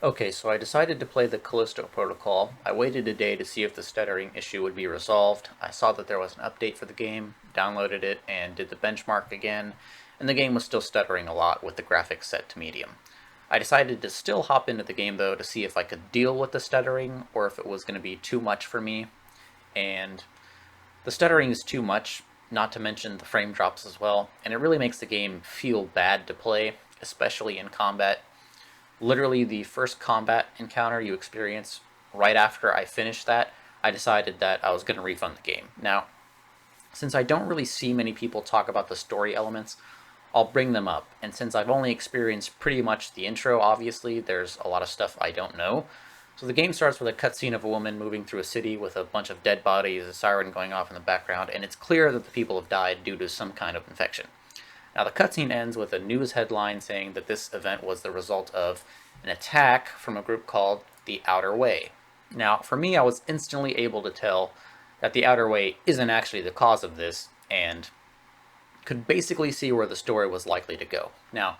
Okay, so I decided to play the Callisto protocol. I waited a day to see if the stuttering issue would be resolved. I saw that there was an update for the game, downloaded it, and did the benchmark again, and the game was still stuttering a lot with the graphics set to medium. I decided to still hop into the game though to see if I could deal with the stuttering or if it was going to be too much for me, and the stuttering is too much, not to mention the frame drops as well, and it really makes the game feel bad to play, especially in combat. Literally the first combat encounter you experience right after I finished that, I decided that I was going to refund the game. Now, since I don't really see many people talk about the story elements, I'll bring them up. And since I've only experienced pretty much the intro, obviously, there's a lot of stuff I don't know. So the game starts with a cutscene of a woman moving through a city with a bunch of dead bodies, a siren going off in the background, and it's clear that the people have died due to some kind of infection. Now, the cutscene ends with a news headline saying that this event was the result of an attack from a group called the Outer Way. Now, for me, I was instantly able to tell that the Outer Way isn't actually the cause of this, and could basically see where the story was likely to go. Now,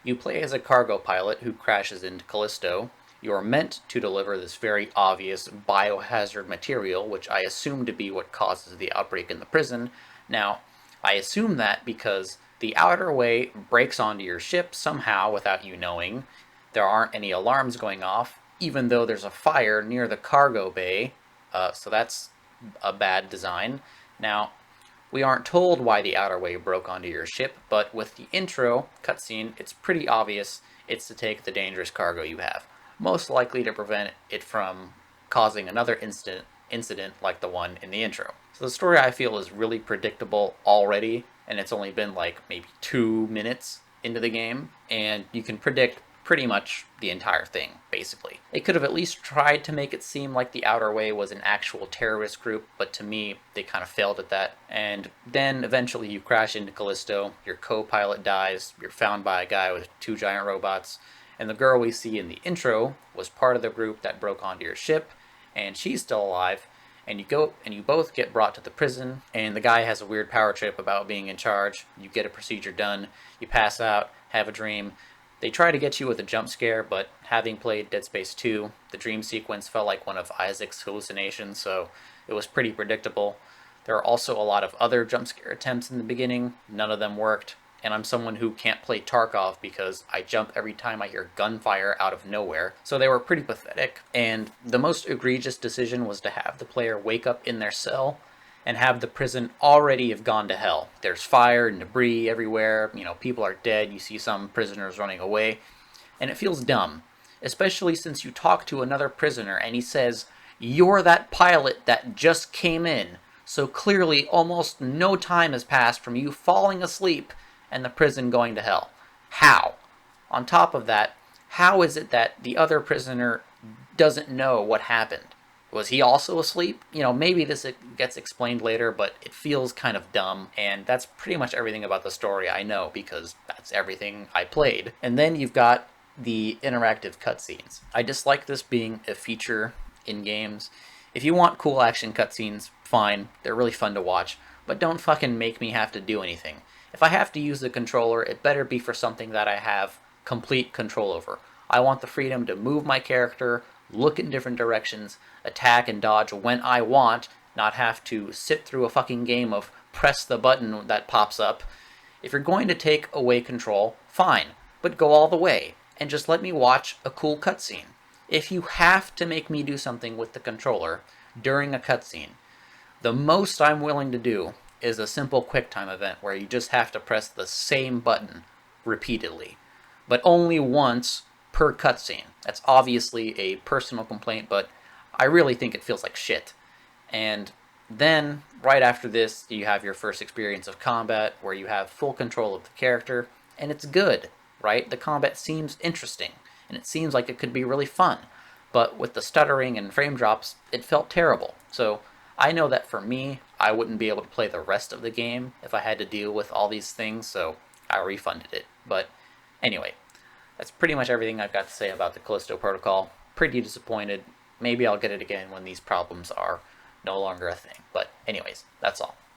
you play as a cargo pilot who crashes into Callisto. You are meant to deliver this very obvious biohazard material, which I assume to be what causes the outbreak in the prison. Now, I assume that because the Outer Way breaks onto your ship somehow without you knowing. There aren't any alarms going off, even though there's a fire near the cargo bay, so that's a bad design. Now, we aren't told why the Outer Way broke onto your ship, but with the intro cutscene, it's pretty obvious it's to take the dangerous cargo you have, most likely to prevent it from causing another incident like the one in the intro. So the story, I feel, is really predictable already, and it's only been like maybe 2 minutes into the game, and you can predict pretty much the entire thing, basically. They could have at least tried to make it seem like the Outer Way was an actual terrorist group, but to me, they kind of failed at that. And then eventually you crash into Callisto, your co-pilot dies, you're found by a guy with two giant robots, and the girl we see in the intro was part of the group that broke onto your ship, and she's still alive, and you both get brought to the prison, and the guy has a weird power trip about being in charge. You get a procedure done, you pass out, have a dream. They try to get you with a jump scare, but having played Dead Space 2, the dream sequence felt like one of Isaac's hallucinations, so it was pretty predictable. There are also a lot of other jump scare attempts in the beginning, none of them worked, and I'm someone who can't play Tarkov because I jump every time I hear gunfire out of nowhere, so they were pretty pathetic. And the most egregious decision was to have the player wake up in their cell and have the prison already have gone to hell. There's fire and debris everywhere, people are dead, you see some prisoners running away, and it feels dumb, especially since you talk to another prisoner and he says, "You're that pilot that just came in," so clearly almost no time has passed from you falling asleep and the prison going to hell. How? On top of that, how is it that the other prisoner doesn't know what happened? Was he also asleep? Maybe this gets explained later, but it feels kind of dumb, and that's pretty much everything about the story I know, because that's everything I played. And then you've got the interactive cutscenes. I dislike this being a feature in games. If you want cool action cutscenes, fine, they're really fun to watch, but don't fucking make me have to do anything. If I have to use the controller, it better be for something that I have complete control over. I want the freedom to move my character, look in different directions, attack and dodge when I want, not have to sit through a fucking game of press the button that pops up. If you're going to take away control, fine, but go all the way, and just let me watch a cool cutscene. If you have to make me do something with the controller during a cutscene, the most I'm willing to do is a simple QuickTime event where you just have to press the same button repeatedly, but only once per cutscene. That's obviously a personal complaint, but I really think it feels like shit. And then, right after this, you have your first experience of combat where you have full control of the character, and it's good, right? The combat seems interesting, and it seems like it could be really fun. But with the stuttering and frame drops, it felt terrible. So I know that for me, I wouldn't be able to play the rest of the game if I had to deal with all these things, so I refunded it. But anyway, that's pretty much everything I've got to say about the Callisto Protocol. Pretty disappointed. Maybe I'll get it again when these problems are no longer a thing. But anyways, that's all.